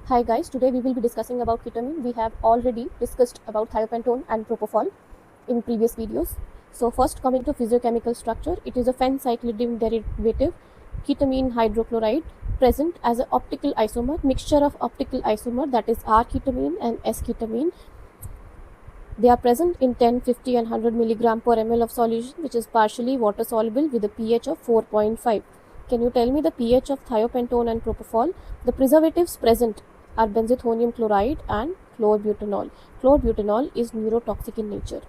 Hi guys, today we will be discussing about ketamine. We have already discussed about thiopentone and propofol in previous videos. So first coming to physiochemical structure, it is a phencyclidine derivative, ketamine hydrochloride, present as an optical isomer, mixture of optical isomer, that is R-ketamine and S-ketamine. They are present in 10, 50 and 100 milligram per ml of solution, which is partially water soluble with a pH of 4.5. Can you tell me the pH of thiopentone and propofol? The preservatives present are benzethonium chloride and chlorbutanol. Chlorbutanol is neurotoxic in nature.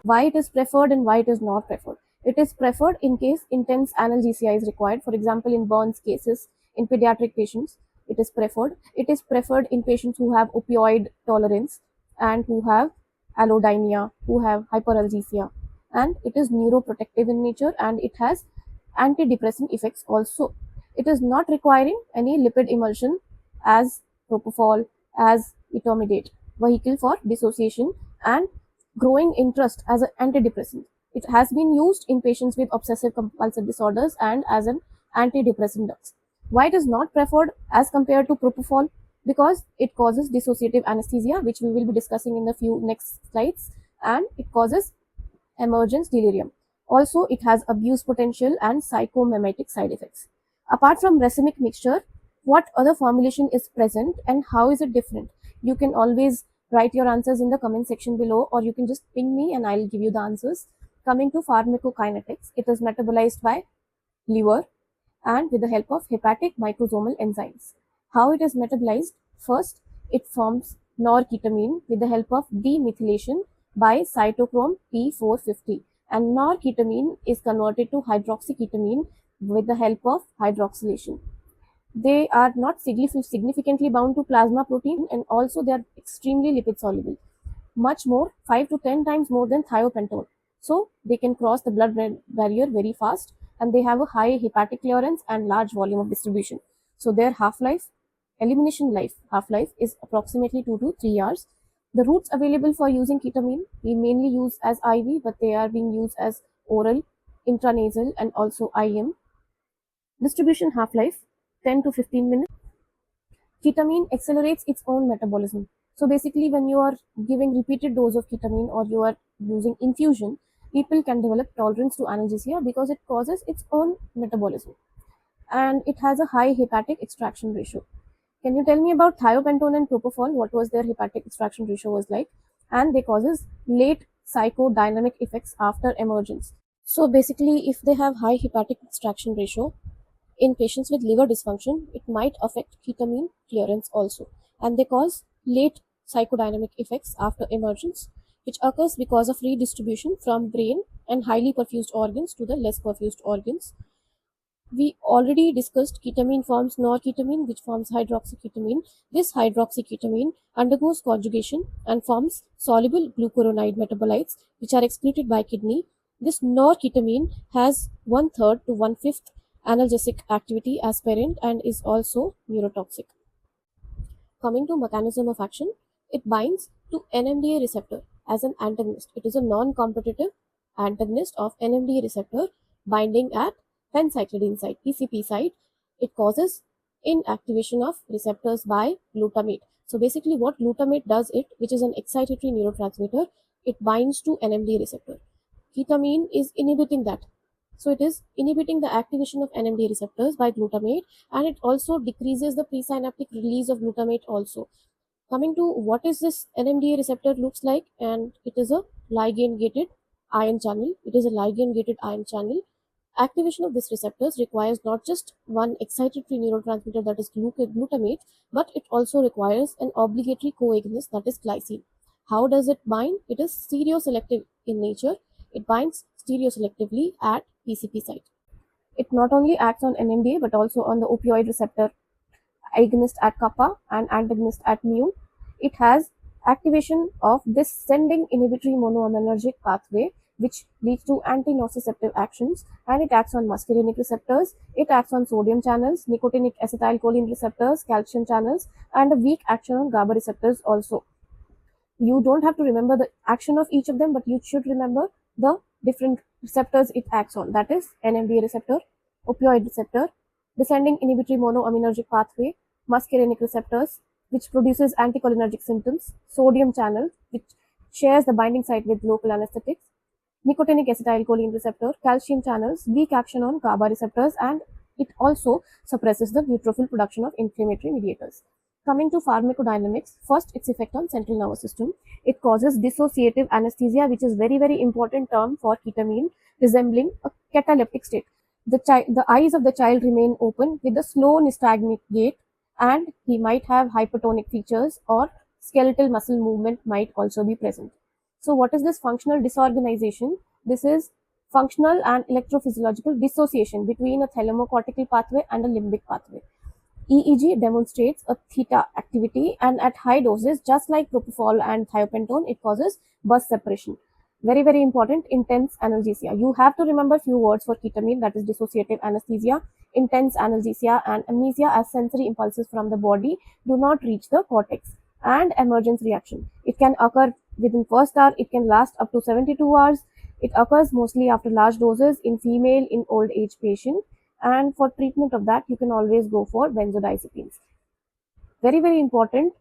Why it is preferred and why it is not preferred? It is preferred in case intense analgesia is required. For example, in burns cases, in pediatric patients, it is preferred. It is preferred in patients who have opioid tolerance and who have allodynia, who have hyperalgesia. And it is neuroprotective in nature and it has antidepressant effects also. It is not requiring any lipid emulsion as propofol, as etomidate, vehicle for dissociation and growing interest as an antidepressant. It has been used in patients with obsessive compulsive disorders and as an antidepressant drugs. Why it is not preferred as compared to propofol? Because it causes dissociative anesthesia, which we will be discussing in the few next slides, and it causes emergence delirium. Also, it has abuse potential and psychomimetic side effects. Apart from racemic mixture, what other formulation is present and how is it different? You can always write your answers in the comment section below, or you can just ping me and I'll give you the answers. Coming to pharmacokinetics, it is metabolized by liver and with the help of hepatic microsomal enzymes. How it is metabolized? First, it forms norketamine with the help of demethylation by cytochrome P450, and norketamine is converted to hydroxyketamine with the help of hydroxylation. They are not significantly bound to plasma protein, and also they are extremely lipid soluble, much more, 5 to 10 times more than thiopentone. So they can cross the blood barrier very fast, and they have a high hepatic clearance and large volume of distribution. So their half life is approximately 2 to 3 hours. The routes available for using ketamine, we mainly use as IV, but they are being used as oral, intranasal and also IM. Distribution half life 10 to 15 minutes. Ketamine accelerates its own metabolism. So basically, when you are giving repeated dose of ketamine or you are using infusion, people can develop tolerance to analgesia because it causes its own metabolism, and it has a high hepatic extraction ratio. Can you tell me about thiopentone and propofol? What was their hepatic extraction ratio was like? And they causes late psychodynamic effects after emergence. So basically, if they have high hepatic extraction ratio, in patients with liver dysfunction, it might affect ketamine clearance also, and they cause late psychodynamic effects after emergence, which occurs because of redistribution from brain and highly perfused organs to the less perfused organs. We already discussed ketamine forms norketamine, which forms hydroxyketamine. This hydroxyketamine undergoes conjugation and forms soluble glucuronide metabolites, which are excreted by kidney. This norketamine has one third to one fifth analgesic activity as parent and is also neurotoxic. Coming to mechanism of action, it binds to NMDA receptor as an antagonist. It is a non-competitive antagonist of NMDA receptor binding at phencyclidine site, PCP site. It causes inactivation of receptors by glutamate. So basically what glutamate does, which is an excitatory neurotransmitter, it binds to NMDA receptor. Ketamine is inhibiting that. So it is inhibiting the activation of NMDA receptors by glutamate, and it also decreases the presynaptic release of glutamate also. Coming to what is this NMDA receptor looks like, and it is a ligand gated ion channel. It is a ligand gated ion channel. Activation of these receptors requires not just one excitatory neurotransmitter, that is glutamate, but it also requires an obligatory coagonist, that is glycine. How does it bind? It is stereoselective in nature. It binds stereoselectively at PCP site. It not only acts on NMDA but also on the opioid receptor agonist at kappa and antagonist at mu. It has activation of this sending inhibitory monoaminergic pathway, which leads to anti-nociceptive actions, and it acts on muscarinic receptors. It acts on sodium channels, nicotinic acetylcholine receptors, calcium channels, and a weak action on GABA receptors also. You don't have to remember the action of each of them, but you should remember the different receptors it acts on. That is NMDA receptor, opioid receptor, descending inhibitory monoaminergic pathway, muscarinic receptors, which produces anticholinergic symptoms, sodium channel, which shares the binding site with local anesthetics, nicotinic acetylcholine receptor, calcium channels, weak action on GABA receptors, and it also suppresses the neutrophil production of inflammatory mediators. Coming to pharmacodynamics, first its effect on central nervous system. It causes dissociative anesthesia, which is very important term for ketamine, resembling a cataleptic state. The eyes of the child remain open with a slow nystagmic gait, and he might have hypertonic features or skeletal muscle movement might also be present. So what is this functional disorganization? This is functional and electrophysiological dissociation between a thalamocortical pathway and a limbic pathway. EEG demonstrates a theta activity, and at high doses, just like propofol and thiopentone, it causes bus separation. Very important, intense analgesia. You have to remember few words for ketamine, that is dissociative anesthesia, intense analgesia, and amnesia, as sensory impulses from the body do not reach the cortex, and emergence reaction. It can occur within first hour, it can last up to 72 hours. It occurs mostly after large doses in female, in old age patient, and for treatment of that you can always go for benzodiazepines. Very important,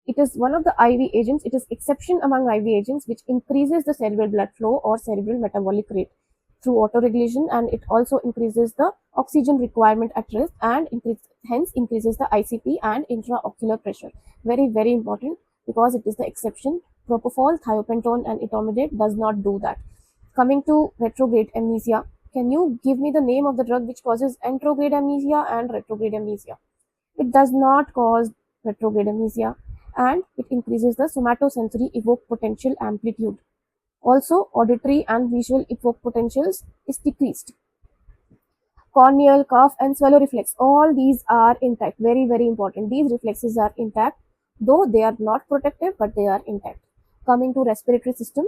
it is one of the IV agents. It is exception among IV agents which increases the cerebral blood flow or cerebral metabolic rate through autoregulation, and it also increases the oxygen requirement at rest, and hence increases the ICP and intraocular pressure. Very important, because it is the exception. Propofol, thiopentone, and etomidate does not do that. Coming to retrograde amnesia, can you give me the name of the drug which causes anterograde amnesia and retrograde amnesia? It does not cause retrograde amnesia, and it increases the somatosensory evoke potential amplitude. Also, auditory and visual evoke potentials is decreased. Corneal, cough, and swallow reflex, all these are intact. Very important. These reflexes are intact, though they are not protective, but they are intact. Coming to respiratory system,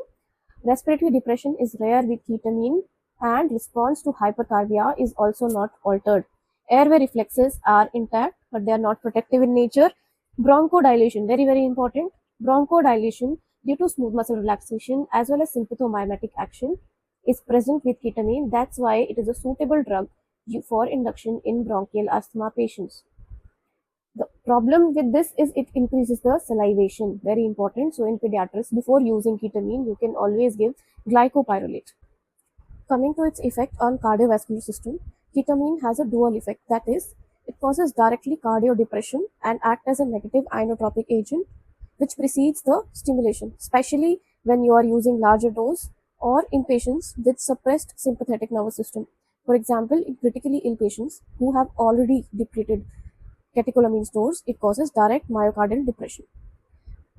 respiratory depression is rare with ketamine, and response to hyperthermia is also not altered. Airway reflexes are intact, but they are not protective in nature. Bronchodilation, very important. Bronchodilation due to smooth muscle relaxation as well as sympathomimetic action is present with ketamine. That's why it is a suitable drug for induction in bronchial asthma patients. The problem with this is it increases the salivation, very important. So in pediatrics, before using ketamine, you can always give glycopyrrolate. Coming to its effect on cardiovascular system, ketamine has a dual effect, that is, it causes directly cardiodepression and act as a negative inotropic agent which precedes the stimulation, especially when you are using larger dose or in patients with suppressed sympathetic nervous system. For example, in critically ill patients who have already depleted catecholamine stores, it causes direct myocardial depression.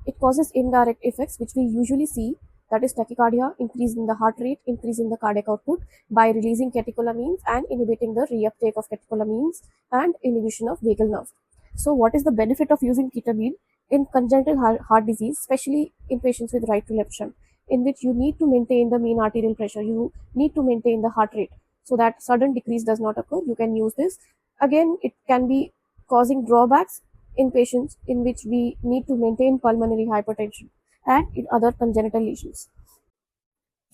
It causes indirect effects which we usually see, that is tachycardia, increase in the heart rate, increase in the cardiac output by releasing catecholamines and inhibiting the reuptake of catecholamines and inhibition of vagal nerve. So what is the benefit of using ketamine in congenital heart disease, especially in patients with right to left shunt, in which you need to maintain the mean arterial pressure, you need to maintain the heart rate so that sudden decrease does not occur. You can use this. Again, it can be causing drawbacks in patients in which we need to maintain pulmonary hypertension and in other congenital lesions.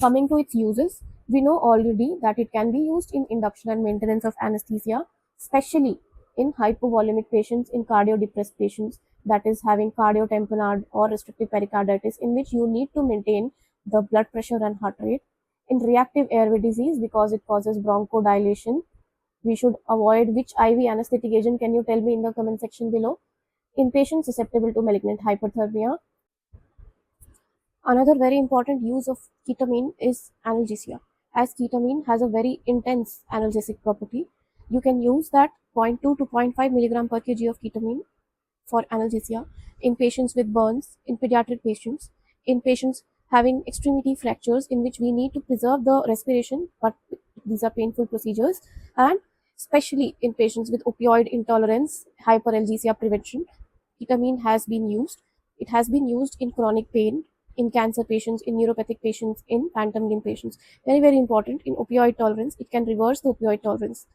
Coming to its uses, we know already that it can be used in induction and maintenance of anesthesia, especially in hypovolemic patients, in cardiodepressed patients, that is having cardiotamponade or restrictive pericarditis, in which you need to maintain the blood pressure and heart rate. In reactive airway disease, because it causes bronchodilation, we should avoid. Which IV anesthetic agent can you tell me in the comment section below? In patients susceptible to malignant hyperthermia. Another very important use of ketamine is analgesia. As ketamine has a very intense analgesic property, you can use that 0.2 to 0.5 milligram per kg of ketamine for analgesia in patients with burns, in pediatric patients, in patients having extremity fractures in which we need to preserve the respiration, but these are painful procedures, and especially in patients with opioid intolerance, hyperalgesia prevention. Ketamine has been used. It has been used in chronic pain, in cancer patients, in neuropathic patients, in phantom limb patients. Very important. In opioid tolerance, it can reverse the opioid tolerance.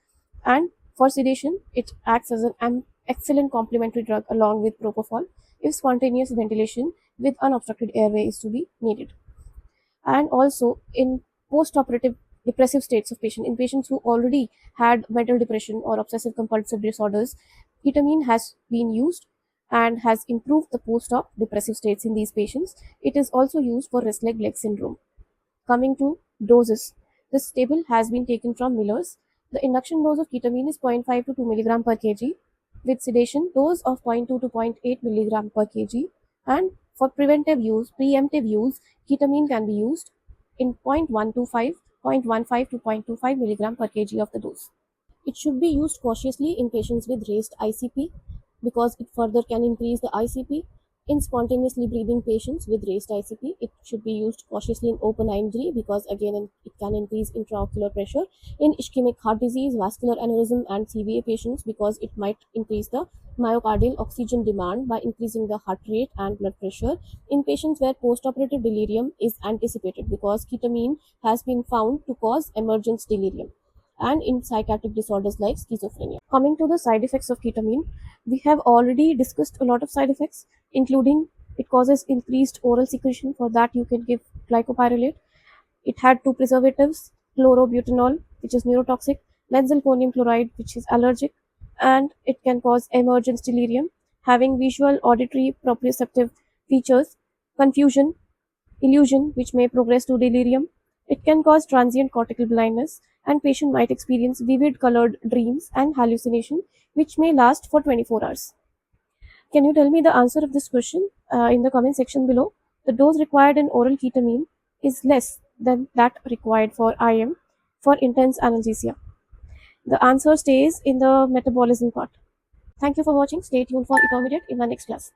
And for sedation, it acts as an excellent complementary drug along with propofol if spontaneous ventilation with unobstructed airway is to be needed. And also in post-operative depressive states of patients, in patients who already had mental depression or obsessive compulsive disorders, ketamine has been used and has improved the post-op depressive states in these patients. It is also used for restless leg syndrome. Coming to doses, this table has been taken from Miller's. The induction dose of ketamine is 0.5 to 2 mg per kg, with sedation dose of 0.2 to 0.8 mg per kg. And for preemptive use, ketamine can be used in 0.125, 0.15 to 0.25 mg per kg of the dose. It should be used cautiously in patients with raised ICP because it further can increase the ICP. In spontaneously breathing patients with raised ICP, it should be used cautiously in open eye injury because again it can increase intraocular pressure. In ischemic heart disease, vascular aneurysm, and CVA patients because it might increase the myocardial oxygen demand by increasing the heart rate and blood pressure. In patients where postoperative delirium is anticipated because ketamine has been found to cause emergence delirium, and in psychiatric disorders like schizophrenia. Coming to the side effects of ketamine, we have already discussed a lot of side effects, including it causes increased oral secretion. For that, you can give glycopyrrolate. It had two preservatives, chlorobutanol, which is neurotoxic, benzalkonium chloride, which is allergic, and it can cause emergence delirium, having visual, auditory, proprioceptive features, confusion, illusion, which may progress to delirium. It can cause transient cortical blindness, and patient might experience vivid colored dreams and hallucination, which may last for 24 hours. Can you tell me the answer of this question in the comment section below? The dose required in oral ketamine is less than that required for IM for intense analgesia. The answer stays in the metabolism part. Thank you for watching. Stay tuned for Itomidiate in the next class.